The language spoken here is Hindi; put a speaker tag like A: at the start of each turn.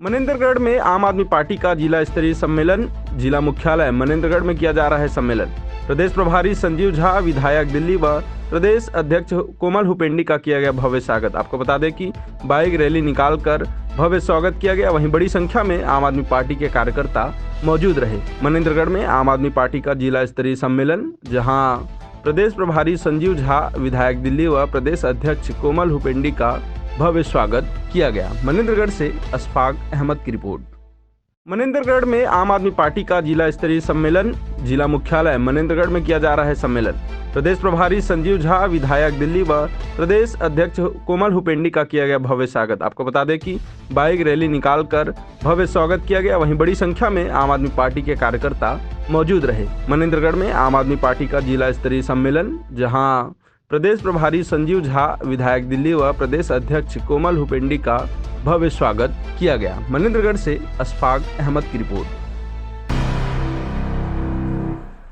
A: मनेंद्रगढ़ में आम आदमी पार्टी का जिला स्तरीय सम्मेलन। जिला मुख्यालय मनेंद्रगढ़ में किया जा रहा है सम्मेलन। प्रदेश प्रभारी संजीव झा, विधायक दिल्ली व प्रदेश अध्यक्ष कोमल हुपेंडी का किया गया भव्य स्वागत। आपको बता दें कि बाइक रैली निकालकर भव्य स्वागत किया गया। वहीं बड़ी संख्या में आम आदमी पार्टी के कार्यकर्ता मौजूद रहे। मनेंद्रगढ़ में आम आदमी पार्टी का जिला स्तरीय सम्मेलन, जहां प्रदेश प्रभारी संजीव झा, विधायक दिल्ली व प्रदेश अध्यक्ष कोमल हुपेंडी का भव्य स्वागत किया गया। मनेंद्रगढ़ से अशफाक अहमद की रिपोर्ट। मनेंद्रगढ़ में आम आदमी पार्टी का जिला स्तरीय सम्मेलन। जिला मुख्यालय मनेंद्रगढ़ में किया जा रहा है सम्मेलन। प्रदेश प्रभारी संजीव झा, विधायक दिल्ली व प्रदेश अध्यक्ष कोमल हुपेंडी का किया गया भव्य स्वागत। आपको बता दें कि बाइक रैली निकालकर भव्य स्वागत किया गया। वहीं बड़ी संख्या में आम आदमी पार्टी के कार्यकर्ता मौजूद रहे। मनेंद्रगढ़ में आम आदमी पार्टी का जिला स्तरीय सम्मेलन, जहां प्रदेश प्रभारी संजीव झा, विधायक दिल्ली व प्रदेश अध्यक्ष कोमल हुपेंडी का भव्य स्वागत किया गया। मनेंद्रगढ़ से अशफाक अहमद की रिपोर्ट।